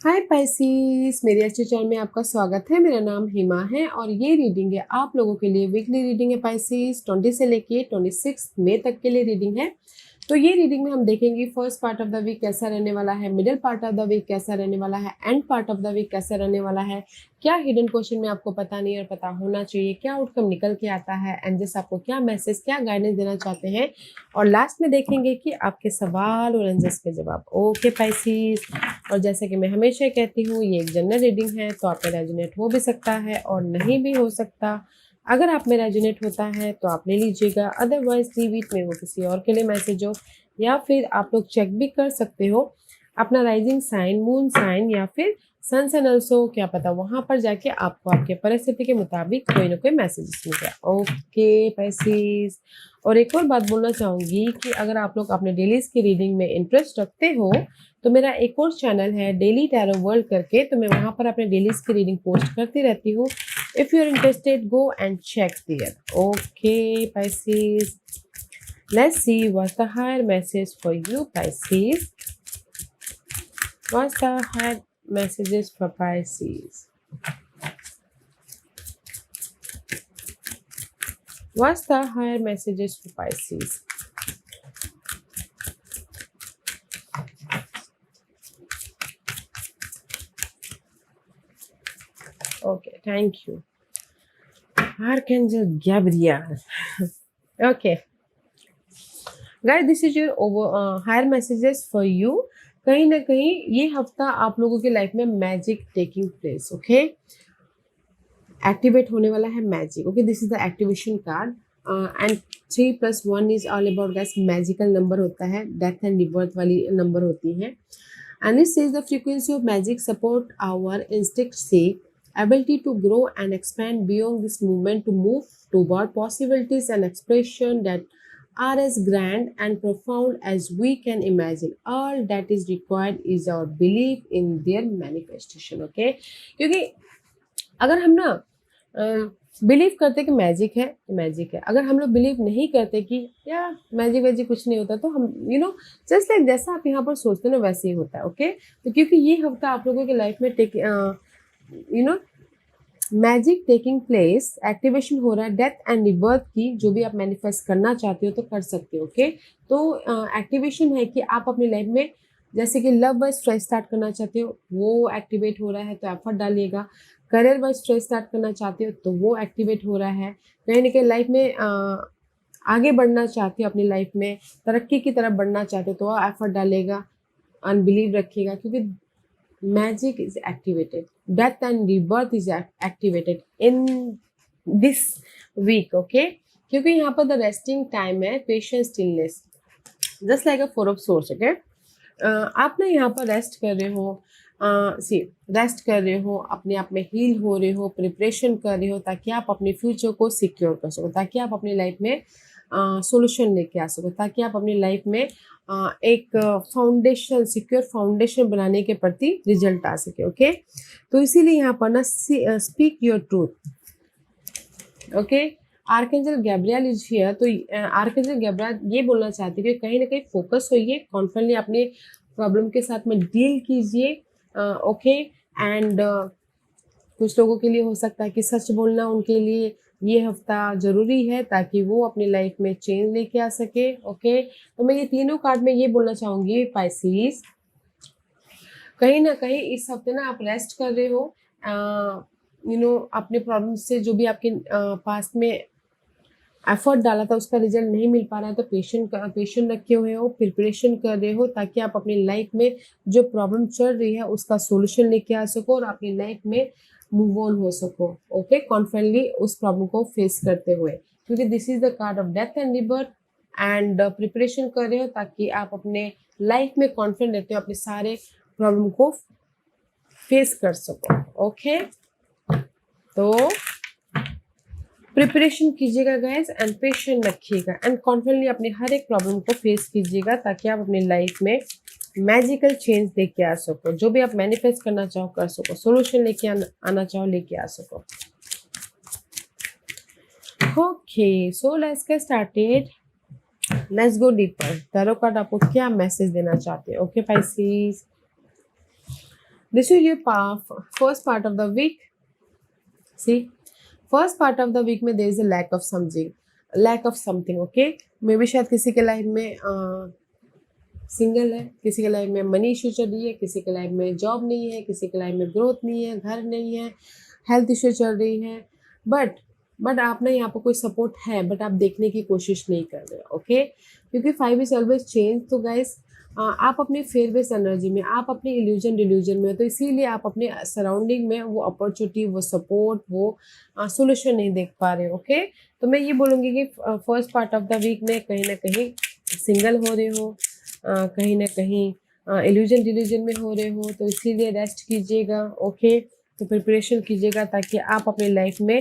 हाय पाइसीस, मेरे अच्छे चैनल में आपका स्वागत है। मेरा नाम हिमा है और ये रीडिंग है आप लोगों के लिए। वीकली रीडिंग है पाइसीस, 20 से लेके 26 मई तक के लिए रीडिंग है। तो ये रीडिंग में हम देखेंगे first part of the week कैसा रहने वाला है, middle part of the week कैसा रहने वाला है, end part of the week कैसा रहने वाला है। क्या हिडन क्वेश्चन में आपको पता नहीं और पता होना चाहिए, क्या आउटकम निकल के आता है, एंजल्स आपको क्या मैसेज, क्या गाइडेंस देना चाहते हैं, और लास्ट में देखेंगे कि आपके सवाल और एंजल्स के जवाब। ओके पाइसीस, और जैसे कि मैं हमेशा कहती हूँ ये एक जनरल रीडिंग है, तो आप में रेजोनेट हो भी सकता है और नहीं भी हो सकता। अगर आप में रेजोनेट होता है तो आप ले लीजिएगा, अदरवाइज लीव इट में वो किसी और के लिए मैसेज हो। या फिर आप लोग चेक भी कर सकते हो अपना राइजिंग साइन, मून साइन या फिर सन सन ऑल्सो, क्या पता वहां पर जाके आपको आपके परिस्थिति के मुताबिक कोई ना कोई मैसेजेस मिल जाए। ओके पैसिस, और एक और बात बोलना चाहूंगी कि अगर आप लोग अपने डेलीज की रीडिंग में इंटरेस्ट रखते हो तो मेरा एक और चैनल है डेली टैरो वर्ल्ड करके, तो मैं वहां पर अपने डेलीज की रीडिंग पोस्ट करती रहती हूँ। If you are interested go and check there. Okay Pisces, let's see what's the higher message for you Pisces. What's the higher messages for Pisces? What's the higher messages for Pisces? Okay, thank you. Archangel Gabriel. Okay. Guys, this is your higher messages for you. कहीं ना कहीं ये हफ्ता आप लोगों की life में magic taking place. Okay, activate होने वाला है magic. Okay, this is the activation card and 3+1 is all about gas magical number होता है, डेथ एंड रिबर्थ वाली नंबर होती है। And it says the frequency of magic support our instinct sake ability to grow and expand beyond this movement to move toward possibilities and expression that are as grand and profound as we can imagine. All that is required is our belief in their manifestation. Okay, क्योंकि अगर हम ना believe करते कि magic है तो magic है, अगर हम लोग बिलीव नहीं करते कि यार मैजिक वैजिक कुछ नहीं होता, तो हम जस्ट लाइक जैसा आप यहाँ पर सोचते हो ना वैसे ही होता है। ओके, तो क्योंकि ये हफ्ता आप लोगों की लाइफ में मैजिक टेकिंग प्लेस, एक्टिवेशन हो रहा है डेथ एंड रिबर्थ की, जो भी आप मैनिफेस्ट करना चाहते हो तो कर सकते हो। ओके, तो एक्टिवेशन है कि आप अपनी लाइफ में जैसे कि लव वाइज फ्रेश स्टार्ट करना चाहते हो वो एक्टिवेट हो रहा है, तो एफर्ट डालिएगा। करियर वाइज फ्रेश स्टार्ट करना चाहते हो तो वो एक्टिवेट हो रहा है। कहीं ना कहीं लाइफ में आगे बढ़ना चाहते हो, अपनी लाइफ में तरक्की की तरफ बढ़ना चाहते हो तो एफर्ट डालेगा, अनबिलीव रखिएगा, क्योंकि magic is activated, death and rebirth is activated in this week. Okay, क्योंकि यहाँ पर द रेस्टिंग टाइम है, patience, stillness, just like a 4 of source. Okay, आप ना यहाँ पर रेस्ट कर रहे हो, रेस्ट कर रहे हो, अपने आप में हील हो रहे हो, प्रिपरेशन कर रहे हो ताकि आप अपने फ्यूचर को सिक्योर कर सको, ताकि आप अपनी लाइफ में सोल्यूशन लेके आ सको, ताकि आप अपनी लाइफ में एक फाउंडेशन, सिक्योर फाउंडेशन बनाने के प्रति रिजल्ट आ सके। ओके, तो इसीलिए यहाँ पर ना speak your truth. Okay, archangel Gabriel is here. तो आर्कएंजल गैब्रियल ये बोलना चाहती है कि कहीं ना कहीं फोकस होइए, कॉन्फिडेंटली अपने प्रॉब्लम के साथ में डील कीजिए। ओके, एंड कुछ लोगों के लिए हो सकता है कि सच बोलना उनके लिए ये हफ्ता जरूरी है ताकि वो अपनी लाइफ में चेंज लेके आ सके। ओके, तो मैं ये तीनों कार्ड में ये बोलना चाहूंगी पाइसीस, कहीं ना कहीं इस हफ्ते ना आप रेस्ट कर रहे हो, अपने प्रॉब्लम से जो भी आपके पास में एफर्ट डाला था उसका रिजल्ट नहीं मिल पा रहा है, तो पेशेंट रखे हुए हो, प्रिपरेशन कर रहे हो ताकि आप अपनी लाइफ में जो प्रॉब्लम चल रही है उसका सोल्यूशन लेके आ सको और अपनी लाइफ में मूव ऑन हो सको। ओके, कॉन्फिडेंटली उस प्रॉब्लम को फेस करते हुए, क्योंकि this is the card of death and rebirth, and preparation कर रहे हो ताकि आप अपने लाइफ में कॉन्फिडेंट रहते हो, अपने सारे प्रॉब्लम को फेस कर सको। ओके, तो प्रिपरेशन कीजिएगा गाइस, एंड पेशेंट रखिएगा, एंड कॉन्फिडेंटली अपने हर एक प्रॉब्लम को फेस कीजिएगा ताकि आप अपनी लाइफ में मैजिकल चेंज लेके आ सको, जो भी आप मैनिफेस्ट करना चाहो कर सको, सोल्यूशन लेके आना चाहो लेके आ सको। Okay, so let's get started, let's go deeper. Tarot card आपको क्या मैसेज देना चाहते हैं। Okay Pisces, This is your first part of the week. See, first part of the week में there is a lack of something, okay? मे भी शायद किसी के लाइफ में सिंगल है, किसी के लाइफ में मनी इशू चल रही है, किसी के लाइफ में जॉब नहीं है, किसी के लाइफ में ग्रोथ नहीं है, घर नहीं है, हेल्थ इशू चल रही है, बट आप ना यहाँ पर कोई सपोर्ट है, बट आप देखने की कोशिश नहीं कर रहे, ओके? क्योंकि 5 इज ऑलवेज चेंज। तो गाइस आप अपने फेयर बेस्ड एनर्जी में, आप अपने इल्यूजन डिल्यूजन में, तो इसीलिए आप अपने सराउंडिंग में वो अपॉर्चुनिटी, वो सपोर्ट, वो सोल्यूशन नहीं देख पा रहे, ओके? तो मैं ये बोलूँगी कि first part of the week में कहीं ना कहीं सिंगल हो रहे हो, कहीं ना कहीं इल्यूजन डिल्यूजन में हो रहे हो, तो इसीलिए रेस्ट कीजिएगा, ओके? तो प्रिपरेशन कीजिएगा ताकि आप अपने लाइफ में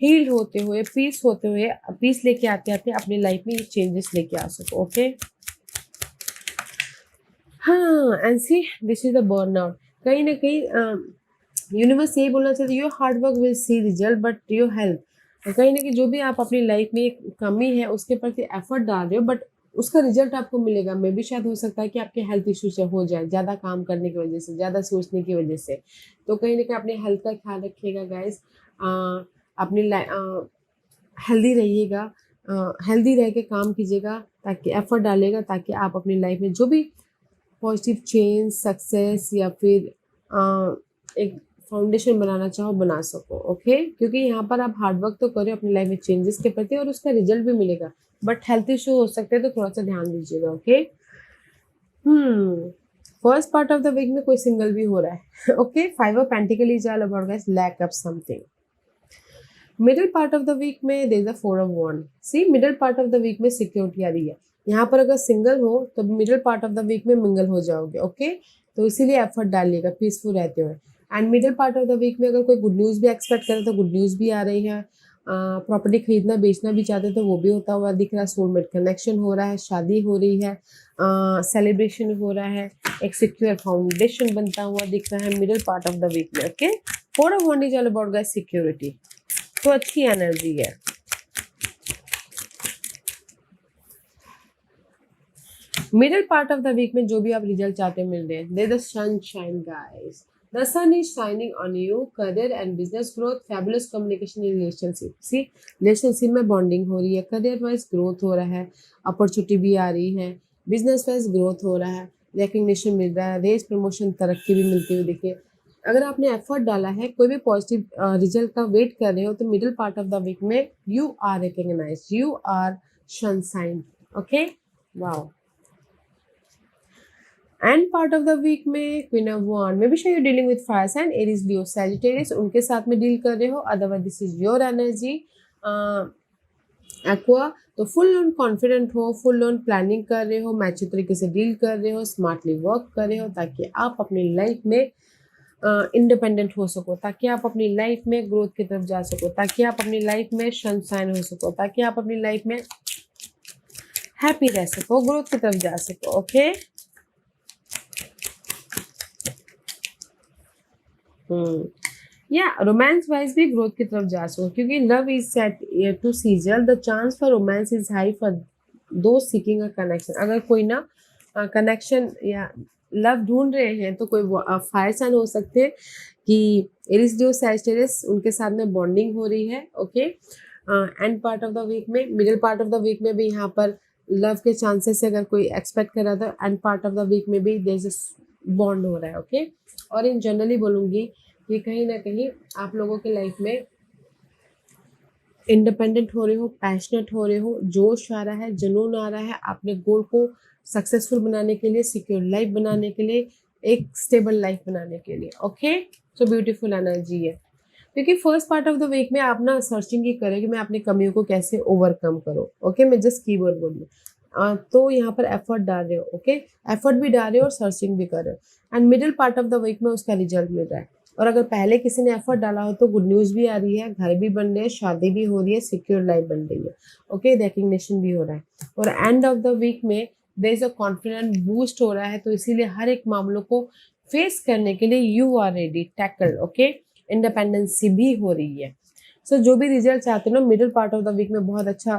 हील होते हुए, पीस लेके आते आते अपनी लाइफ में ये चेंजेस लेके आ सको, ओके? हाँ, and see this is the burnout. कहीं ना कहीं यूनिवर्स यही बोलना चाहते, your hard work will see result but your health, कहीं ना कहीं जो भी आप अपनी लाइफ में एक कमी है उसके प्रति एफर्ट डाल रहे हो, बट उसका रिजल्ट आपको मिलेगा। मे भी शायद हो सकता है कि आपके हेल्थ इशू से हो जाए, ज़्यादा काम करने की वजह से, ज़्यादा सोचने की वजह से। तो कहीं ना कहीं अपने हेल्थ का ख्याल रखिएगा गाइस, अपनी हेल्दी रहिएगा, हेल्दी रह के काम कीजिएगा, ताकि एफर्ट डालिएगा ताकि आप अपनी लाइफ में जो भी पॉजिटिव चेंज, सक्सेस या फिर एक फाउंडेशन बनाना चाहो बना सको, ओके? क्योंकि यहाँ पर आप हार्ड वर्क तो करो अपनी लाइफ में चेंजेस के प्रति और उसका रिजल्ट भी मिलेगा, बट हेल्थ इशू हो सकते हैं, तो थोड़ा सा ध्यान दीजिएगा, okay? First part of the week में कोई सिंगल भी हो रहा है, okay? 5 of pentacle is all about guys lack of something. Middle part of the week में there is a 4 of wand. See, middle part of the week में security आ रही है। यहाँ पर अगर सिंगल हो तो middle part of the week में मिंगल हो जाओगे, ओके? तो इसीलिए एफर्ट डालिएगा पीसफुल रहते हुए। And middle part of the week में अगर कोई गुड न्यूज़ भी एक्सपेक्ट करे तो गुड न्यूज़ भी आ रही है। प्रॉपर्टी खरीदना बेचना भी चाहते तो वो भी होता हुआ दिख रहा है। सोलमेट कनेक्शन हो रहा है, शादी हो रही है, सेलिब्रेशन हो रहा है, एक सिक्योर फाउंडेशन बनता हुआ दिख रहा है middle part of the week में, okay? 4 of wand is all about guys security, तो अच्छी एनर्जी है। Middle part of the week में जो भी आप रिजल्ट चाहते मिल रहे हैं, दे the sunshine guys, the sun is shining on you, career and business growth, fabulous communication in relationship. See, relationship में बॉन्डिंग हो रही है, करियर वाइज ग्रोथ हो रहा है, अपॉर्चुनिटी भी आ रही है, बिजनेस वाइज ग्रोथ हो रहा है, रिकग्निशन मिल रहा है, रेज प्रमोशन तरक्की भी मिलती हुई दिखे। अगर आपने एफर्ट डाला है, कोई भी पॉजिटिव रिजल्ट का वेट कर रहे हो, तो middle part of the week में you are recognise, you are sunshine, okay? Wow. End part of the week में queen of wand, may be शायद you dealing with fire sign, Aries, Leo, Sagittarius, उनके साथ में deal कर रहे हो, otherwise this is your energy aqua. तो full on confident हो, फुल ऑन प्लानिंग कर रहे हो, मैच्योर तरीके से डील कर रहे हो, स्मार्टली वर्क कर रहे हो ताकि आप अपनी लाइफ में इंडिपेंडेंट हो सको, ताकि आप अपनी लाइफ में ग्रोथ की तरफ जा सको, ताकि आप अपनी लाइफ में सनशाइन हो सको, ताकि आप अपनी लाइफ में हैप्पी रह सको, ग्रोथ की तरफ जा सको, ओके? या रोमांस वाइज भी ग्रोथ की तरफ जा सको, क्योंकि love is set to sizzle, the chance for romance is high for those seeking a connection. अगर कोई ना कनेक्शन या लव ढूंढ रहे हैं तो कोई फायर साइन हो सकते हैं कि एरिस, लियो, सैजिटेरियस, उनके साथ में बॉन्डिंग हो रही है, okay? End part of the week में, middle part of the week में भी यहाँ पर लव के चांसेस अगर कोई एक्सपेक्ट कर रहा था, end part of the week में भी देयर इज बॉन्ड हो रहा है, ओके? और इन जनरली बोलूँगी कि कहीं ना कहीं आप लोगों के लाइफ में इंडिपेंडेंट हो रहे हो, पैशनेट हो रहे हो, जोश आ रहा है, जुनून आ रहा है अपने गोल को सक्सेसफुल बनाने के लिए, सिक्योर लाइफ बनाने के लिए, एक स्टेबल लाइफ बनाने के लिए, ओके? सो ब्यूटीफुल एनर्जी है, क्योंकि first part of the week में आप ना सर्चिंग ही करें कि मैं अपनी कमियों को कैसे ओवरकम करूँ, ओके? मैं जस्ट कीवर्ड बोलूँ, तो यहाँ पर एफर्ट डाल रहे हो, ओके? एफर्ट भी डाल रहे हो और सर्चिंग भी कर रहे हो, and middle part of the week में उसका रिजल्ट मिल रहा है। और अगर पहले किसी ने एफर्ट डाला हो तो गुड न्यूज़ भी आ रही है, घर भी बन रहे हैं, शादी भी हो रही है, सिक्योर लाइफ बन रही है, ओके? रिकग्निशन भी हो रहा है, और एंड ऑफ द वीक में there is a confident boost हो रहा है, तो इसीलिए हर एक मामलों को फेस करने के लिए you are ready, tackle, okay? Independency भी हो रही है। सो जो भी रिजल्ट चाहते हो ना, middle part of the week में बहुत अच्छा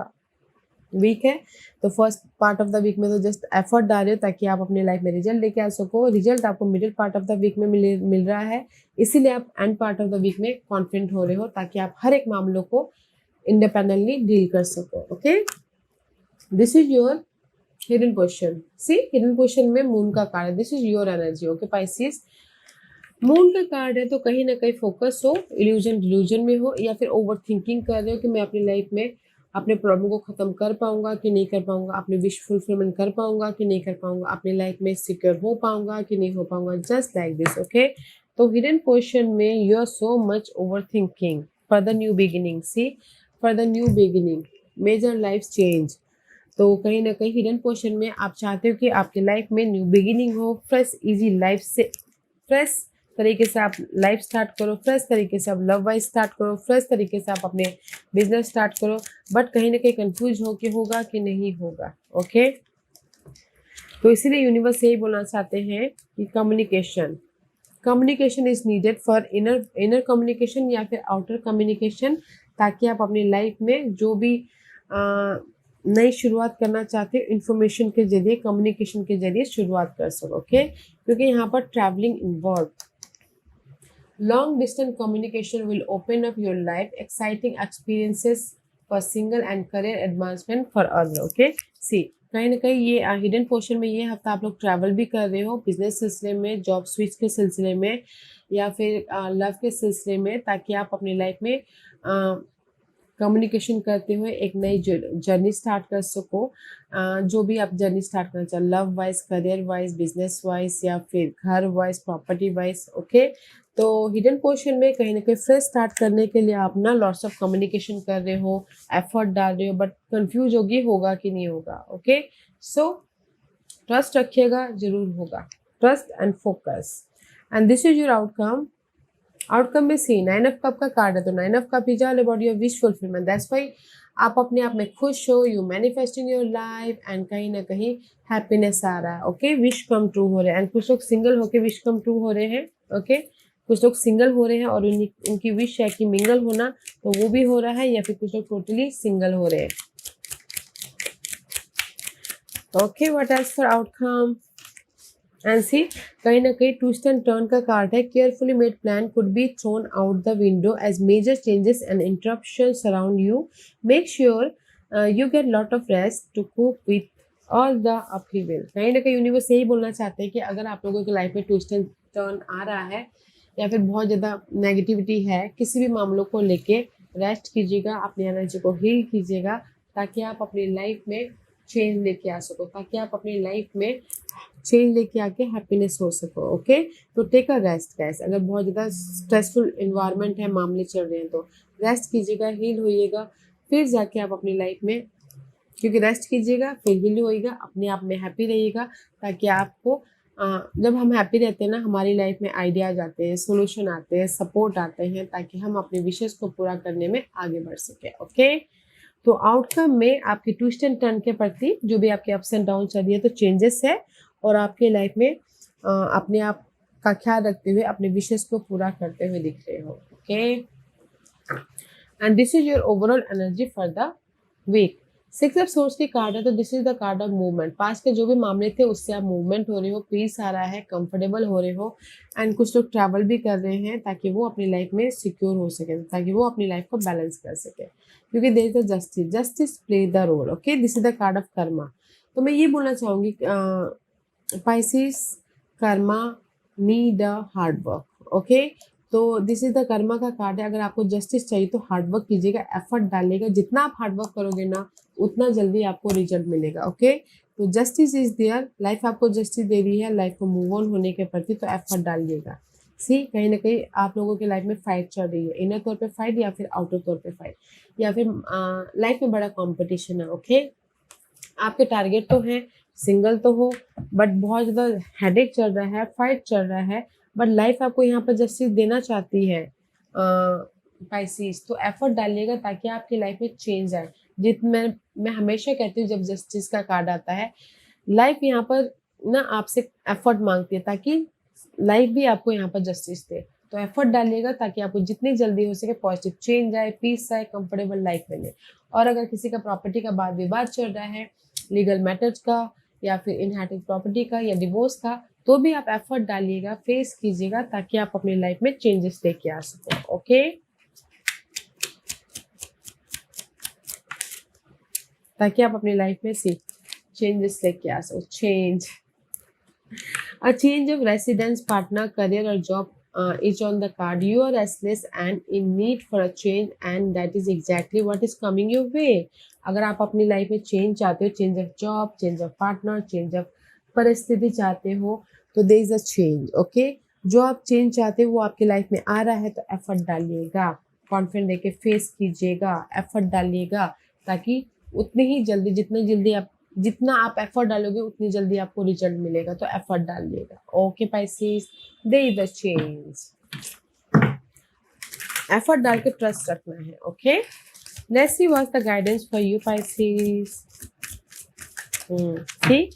वीक है, तो first part of the week में तो जस्ट एफर्ट डाल रहे हो ताकि आप अपने लाइफ में रिजल्ट लेके आ सको। रिजल्ट आपको middle part of the week में मिल रहा है, इसीलिए आप end part of the week में कॉन्फिडेंट हो रहे हो ताकि आप हर एक मामलों को इंडिपेंडेंटली डील कर सको। Okay, this is your hidden position. See, hidden position में मून का कार्ड है, this is your energy. Okay Pisces, moon का कार्ड है तो कहीं ना कहीं फोकस हो, इल्यूजन डिल्यूजन में हो, या फिर ओवर थिंकिंग कर रहे हो कि मैं अपनी लाइफ में अपने प्रॉब्लम को खत्म कर पाऊंगा कि नहीं कर पाऊंगा, अपने विश फुलफिलमेंट कर पाऊंगा कि नहीं कर पाऊंगा, अपनी लाइफ में सिक्योर हो पाऊंगा कि नहीं हो पाऊंगा, जस्ट लाइक दिस। ओके, तो हिडन पोजिशन में you are so much overthinking for the new beginning. See, for the new beginning, major life change. तो कहीं ना कहीं हिडन पोजिशन में आप चाहते हो कि आपकी लाइफ में न्यू बिगिनिंग हो, फ्रेश इजी लाइफ से फ्रेश तरीके से आप लाइफ स्टार्ट करो, फ्रेश तरीके से आप लव वाइज स्टार्ट करो, फ्रेश तरीके से आप अपने बिजनेस स्टार्ट करो, बट कहीं ना कहीं कंफ्यूज हो कि होगा कि नहीं होगा। ओके, तो इसीलिए यूनिवर्स यही बोलना चाहते हैं कि communication communication is needed for inner communication या फिर आउटर कम्युनिकेशन, ताकि आप अपनी लाइफ में जो भी नई शुरुआत करना चाहते हो इंफॉर्मेशन के जरिए, कम्युनिकेशन के जरिए शुरुआत कर सको। ओके, क्योंकि यहाँ पर travelling involve, long distance communication will open up your life exciting experiences for single and career advancement for other। okay, see, कहीं ना कहीं ये हिडन पोर्शन में ये हफ्ता आप लोग ट्रैवल भी कर रहे हो, बिजनेस सिलसिले में, जॉब स्विच के सिलसिले में, या फिर लव के सिलसिले में, ताकि आप अपनी लाइफ में कम्युनिकेशन करते हुए एक नई जर्नी स्टार्ट कर सको। जो भी आप जर्नी स्टार्ट करना चाहो, love wise, career wise, business wise, या फिर घर वाइज, प्रॉपर्टी वाइज। ओके, तो हिडन पोर्शन में कहीं ना कहीं फ्रेश स्टार्ट करने के लिए आप ना लॉट्स ऑफ कम्युनिकेशन कर रहे हो, एफर्ट डाल रहे हो, बट कंफ्यूज होगा कि नहीं होगा। ओके, सो ट्रस्ट रखिएगा, जरूर होगा। Trust and focus, and this is your outcome. Outcome में सी, 9 ऑफ कप का कार्ड है, तो 9 of cup is all about your wish fulfilment. That's why आप अपने आप में खुश हो, you manifesting your life, and कहीं ना कहीं हैप्पीनेस आ रहा है। ओके, विश कम ट्रू हो रहे हैं, एंड कुछ लोग सिंगल होके विश कम ट्रू हो रहे हैं। ओके, कुछ लोग सिंगल हो रहे हैं और उनकी विश है कि मिंगल होना, तो वो भी हो रहा है, या फिर कुछ लोग टोटली सिंगल हो रहे हैं। Okay, what else for outcome, and see, कहीं ना कहीं ट्विस्ट एंड टर्न का कार्ड है। Carefully made plan could be thrown out the window as major changes and interruptions around you. Make sure you get lot of rest to cope with all the upheaval. कहीं ना कहीं universe यही बोलना चाहते हैं कि अगर आप लोगों की लाइफ में ट्विस्ट एंड टर्न आ रहा है, या फिर बहुत ज़्यादा नेगेटिविटी है किसी भी मामलों को लेके, रेस्ट कीजिएगा, अपनी एनर्जी को हील कीजिएगा, ताकि आप अपनी लाइफ में चेंज लेके आ सको, ताकि आप अपनी लाइफ में चेंज लेके आके हैप्पीनेस हो सको। ओके, तो टेक अ रेस्ट गाइस। अगर बहुत ज़्यादा स्ट्रेसफुल इन्वायरमेंट है, मामले चल रहे हैं, तो रेस्ट कीजिएगा, हील होइएगा, फिर जाके आप अपनी लाइफ में, क्योंकि रेस्ट कीजिएगा फिर हील होइएगा, अपने आप में हैप्पी रहिएगा, ताकि आपको जब हम हैप्पी रहते हैं ना, हमारी लाइफ में आइडियाज आते हैं, सोल्यूशन आते हैं, सपोर्ट आते हैं, ताकि हम अपने विशेष को पूरा करने में आगे बढ़ सके। ओके, तो आउटकम में आपकी ट्विस्ट एंड टर्न के प्रति जो भी आपके अप्स एंड डाउन चल रही है, तो चेंजेस है, और आपके लाइफ में अपने आप का ख्याल रखते हुए अपने विशेष को पूरा करते हुए दिख रहे हो। Okay, and this is your overall energy for the week. 6 of swords की कार्ड है, तो this is the card of movement. पास के जो भी मामले थे उससे आप मूवमेंट हो रहे हो, पीस आ रहा है, कंफर्टेबल हो रहे हो, एंड कुछ लोग ट्रैवल भी कर रहे हैं ताकि वो अपनी लाइफ में सिक्योर हो सके, ताकि वो अपनी लाइफ को बैलेंस कर सके, क्योंकि there is the justice, justice play the role. Okay, this is the card of karma. तो मैं ये बोलना चाहूँगी, Pisces, karma need a hard work. Okay, तो दिस इज द कर्मा का कार्ड है। अगर आपको जस्टिस चाहिए तो हार्ड वर्क कीजिएगा, एफर्ट डालिएगा, जितना आप हार्ड वर्क करोगे ना उतना जल्दी आपको रिजल्ट मिलेगा। ओके, तो जस्टिस इज देयर, लाइफ आपको जस्टिस दे रही है लाइफ को मूव ऑन होने के प्रति, तो एफर्ट डालिएगा। सी, कहीं ना कहीं आप लोगों की लाइफ में फाइट चल रही है, इनर तौर पे फाइट या फिर आउटर तौर पे फाइट, या फिर लाइफ में बड़ा कॉम्पिटिशन है। ओके, आपके टारगेट तो है, सिंगल तो हो, बट बहुत ज़्यादा हेडेक चल रहा है, फाइट चल रहा है, बट लाइफ आपको यहाँ पर जस्टिस देना चाहती है पाइसिस, तो एफर्ट डालिएगा ताकि आपकी लाइफ में चेंज आए। मैं हमेशा कहती हूँ, जब जस्टिस का कार्ड आता है, लाइफ यहाँ पर ना आपसे एफर्ट मांगती है ताकि लाइफ भी आपको यहाँ पर जस्टिस दे, तो एफर्ट डालिएगा ताकि आपको जितनी जल्दी हो सके पॉजिटिव चेंज आए, पीस आए, कंफर्टेबल लाइफ मिले। और अगर किसी का प्रॉपर्टी का वाद विवाद चल रहा है, लीगल मैटर्स का या फिर इनहेरिटेड प्रॉपर्टी का या डिवोर्स का, तो भी आप एफर्ट डालिएगा, फेस कीजिएगा ताकि आप अपनी लाइफ में चेंजेस लेके आ सको। ओके, ताकि आप अपनी लाइफ में चेंजेस लेके आ सको। Change, a change of residence, partner, career or job is on the card. You are restless and in need for a change, and that is exactly what is coming your way. अगर आप अपनी life में change चाहते हो, change of job, change of partner, change of परिस्थिति चाहते हो, तो there is a change. Okay, जो आप चेंज चाहते हो वो आपकी लाइफ में आ रहा है, तो एफर्ट डालिएगा, कॉन्फिडेंट लेके फेस कीजिएगा, एफर्ट डालिएगा ताकि उतनी ही जल्दी, जितना आप एफर्ट डालोगे उतनी जल्दी आपको रिजल्ट मिलेगा। तो एफर्ट डालिएगा। Okay Pisces, there is the change. Effort डाल के ट्रस्ट रखना है। Okay, let's see what's the guidance for you Pisces. ठीक,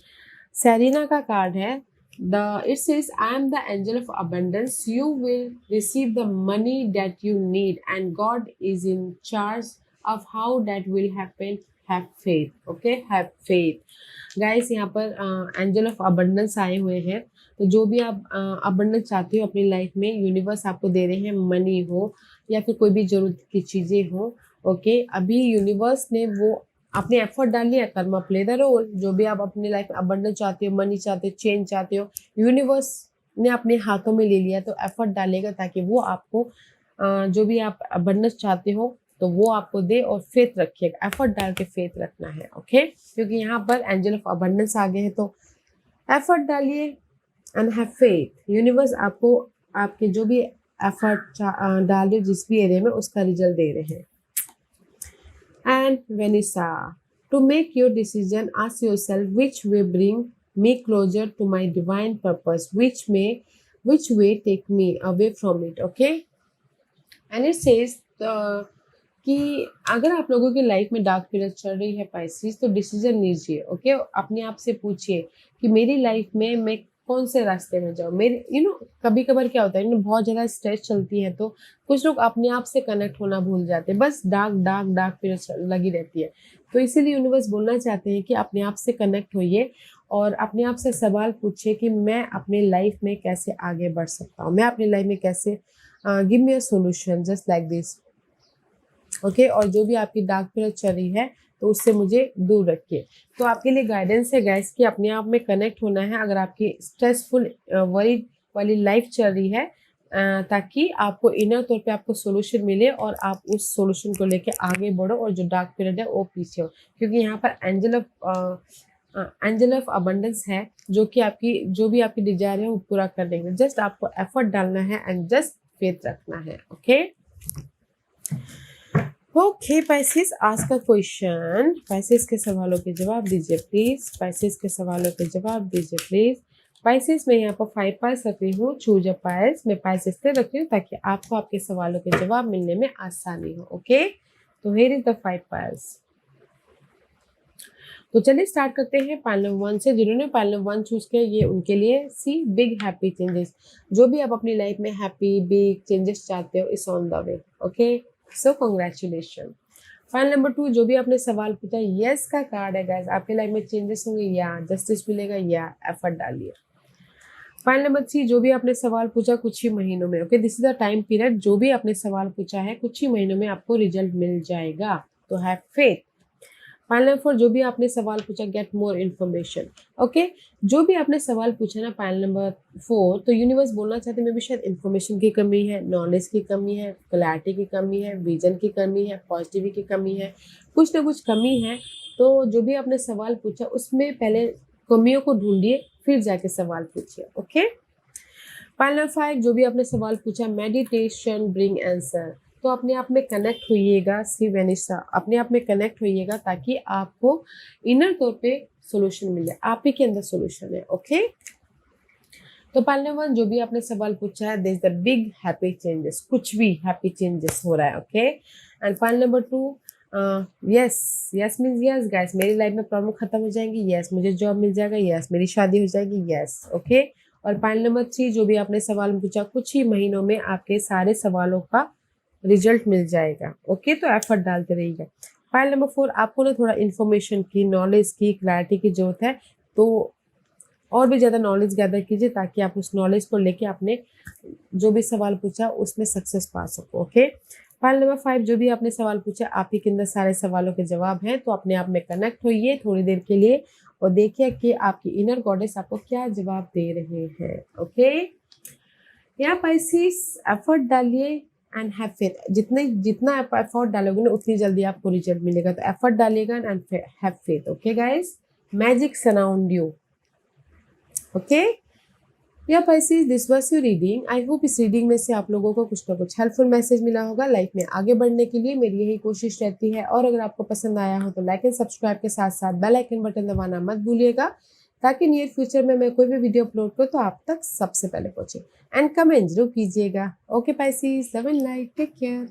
सेरिना का कार्ड है। It says, I am the angel of abundance. You will receive the money that you need, and God is in charge of how that will happen. Have faith. Okay, have faith. Guys, यहाँ पर angel of abundance आए हुए हैं। तो जो भी आप abundance चाहते हो अपनी लाइफ में, यूनिवर्स आपको दे रहे हैं, मनी हो या फिर कोई भी जरूरत की चीजें हो। ओके, अभी यूनिवर्स ने वो आपने एफर्ट डाल लिया, कर्मा प्ले द रोल। जो भी आप अपनी लाइफ में अबंडेंस चाहते हो, मनी चाहते हो, चेंज चाहते हो, यूनिवर्स ने अपने हाथों में ले लिया, तो एफर्ट डालेगा ताकि वो आपको जो भी आप अबंडेंस चाहते हो तो वो आपको दे। और फेथ रखिएगा, एफर्ट डाल के फेथ रखना है। ओके, क्योंकि यहाँ पर एंजल ऑफ अबंडेंस आ गए हैं, तो एफर्ट डालिए एंड हैव फेथ। यूनिवर्स आपको आपके जो भी एफर्ट डालिए जिस भी एरिया में, उसका रिजल्ट दे रहे हैं। And Vanessa, to make your decision, ask yourself which way bring me closer to my divine purpose, which way take me away from it. Okay, and it says कि अगर आप लोगों की लाइफ में डार्क पीरियड चल रही है Pisces, तो डिसीजन लीजिए। ओके, अपने आप से पूछिए कि मेरी लाइफ में मैं कौन से रास्ते में जाऊँ। मेरे कभी कभार क्या होता है, बहुत ज़्यादा स्ट्रेस चलती है तो कुछ लोग अपने आप से कनेक्ट होना भूल जाते हैं, बस डार्क पीरियड लगी रहती है। तो इसीलिए यूनिवर्स बोलना चाहते हैं कि अपने आप से कनेक्ट होइए और अपने आप से सवाल पूछिए कि मैं अपनी लाइफ में कैसे आगे बढ़ सकता हूँ, मैं अपनी लाइफ में कैसे, give me a solution just like this. Okay, और जो भी आपकी डार्क पीरियड चल रही है तो उससे मुझे दूर रखिए। तो आपके लिए गाइडेंस है गाइस कि अपने आप में कनेक्ट होना है अगर आपकी स्ट्रेसफुल वरी वाली लाइफ चल रही है, ताकि आपको इनर तौर पे आपको सोल्यूशन मिले और आप उस सोल्यूशन को लेके आगे बढ़ो और जो डार्क पीरियड है वो पीछे हो। क्योंकि यहाँ पर एंजल ऑफ अबंडेंस है जो कि आपकी जो भी आपकी डिजायर है वो पूरा कर देंगे। जस्ट आपको एफर्ट डालना है एंड जस्ट फेथ रखना है। ओके, ओके पाइसेस, आज का क्वेश्चन, पाइसेस के सवालों के जवाब दीजिए प्लीज। पाइसेस के सवालों के जवाब दीजिए प्लीज। पाइसेस मैं यहाँ पर 5 पाइस रख रही हूँ, चूज अ पाइस। मैं पाइस इसलिए रख रही हूँ ताकि आपको आपके सवालों के जवाब मिलने में आसानी हो। ओके, तो हियर इज द 5 पाइस। तो चलिए स्टार्ट करते हैं पाइल नंबर 1 से। जिन्होंने पाइल नंबर 1 चूज किया ये उनके लिए सी बिग हैप्पी चेंजेस। जो भी आप अपनी लाइफ में हैप्पी बिग चेंजेस चाहते हो, it's on the way. Okay, so congratulation. File number 2, जो भी आपने सवाल पूछा, यस का कार्ड है गाइस। आपके लाइफ में चेंजेस होंगे या जस्टिस मिलेगा या एफर्ट डालिए। फाइल नंबर 3, जो भी आपने सवाल पूछा कुछ ही महीनों में, okay, this is the time period. जो भी आपने सवाल पूछा है कुछ ही महीनों में आपको रिजल्ट मिल जाएगा, तो हैव फेथ। फाइल नंबर 4, जो भी आपने सवाल पूछा, गेट मोर इन्फॉर्मेशन। ओके, जो भी आपने सवाल पूछा ना फाइल नंबर 4, तो यूनिवर्स बोलना चाहते हैं मे भी शायद इन्फॉर्मेशन की कमी है, नॉलेज की कमी है, क्लैरिटी की कमी है, विजन की कमी है, पॉजिटिविटी की कमी है, कुछ ना कुछ कमी है। तो जो भी आपने सवाल पूछा उसमें पहले कमियों को ढूंढिए, फिर जाके सवाल पूछिए। ओके, फाइल नंबर 5, जो भी आपने सवाल पूछा, मेडिटेशन ब्रिंग आंसर। तो अपने आप में कनेक्ट होइएगा। सी वेनिसा, अपने आप में कनेक्ट होइएगा ताकि आपको इनर तौर पे सोल्यूशन मिले, आप ही के अंदर सोल्यूशन है। ओके, तो पाइल नंबर 1, जो भी आपने सवाल पूछा है, there is the big happy changes, कुछ भी हैप्पी चेंजेस हो रहा है। Okay, and pile number 2, yes means yes guys, मेरी लाइफ में प्रॉब्लम खत्म हो जाएंगी, यस मुझे जॉब मिल जाएगा, यस मेरी शादी हो जाएगी, यस। ओके, और पाइल नंबर 3, जो भी आपने सवाल पूछा, कुछ ही महीनों में आपके सारे सवालों का रिजल्ट मिल जाएगा। ओके, तो एफर्ट डालते रहिएगा। पाइल नंबर 4, आपको ना थोड़ा इन्फॉर्मेशन की, नॉलेज की, क्लैरिटी की जरूरत है, तो और भी ज़्यादा नॉलेज गैदर कीजिए ताकि आप उस नॉलेज को लेके आपने जो भी सवाल पूछा उसमें सक्सेस पा सको। ओके, फाइल नंबर 5, जो भी आपने सवाल पूछा आप ही के अंदर सारे सवालों के जवाब हैं, तो अपने आप में कनेक्ट होइए थोड़ी देर के लिए और देखिए कि आपकी इनर गॉडेस आपको क्या जवाब दे रहे हैं। ओके, यहाँ पाइसिस एफर्ट डालिए एंड हैव फेथ। जितना आप एफर्ट डालोगे ना उतनी जल्दी आपको रिजल्ट मिलेगा, तो एफर्ट डालिएगा and have faith. Okay guys, magic surround you. Okay, या Pisces, this was your reading. I hope इस रीडिंग में से आप लोगों को कुछ ना कुछ हेल्पफुल मैसेज मिला होगा। लाइफ में आगे बढ़ने के लिए मेरी यही कोशिश रहती है, और अगर आपको पसंद आया हो तो लाइक एंड सब्सक्राइब के साथ साथ बेल आइकन बटन दबाना मत भूलिएगा, ताकि नियर फ्यूचर में मैं कोई भी वीडियो अपलोड करूँ तो आप तक सबसे पहले पहुंचे। एंड कमेंट जरूर कीजिएगा। Okay Pisces, love and light, take care.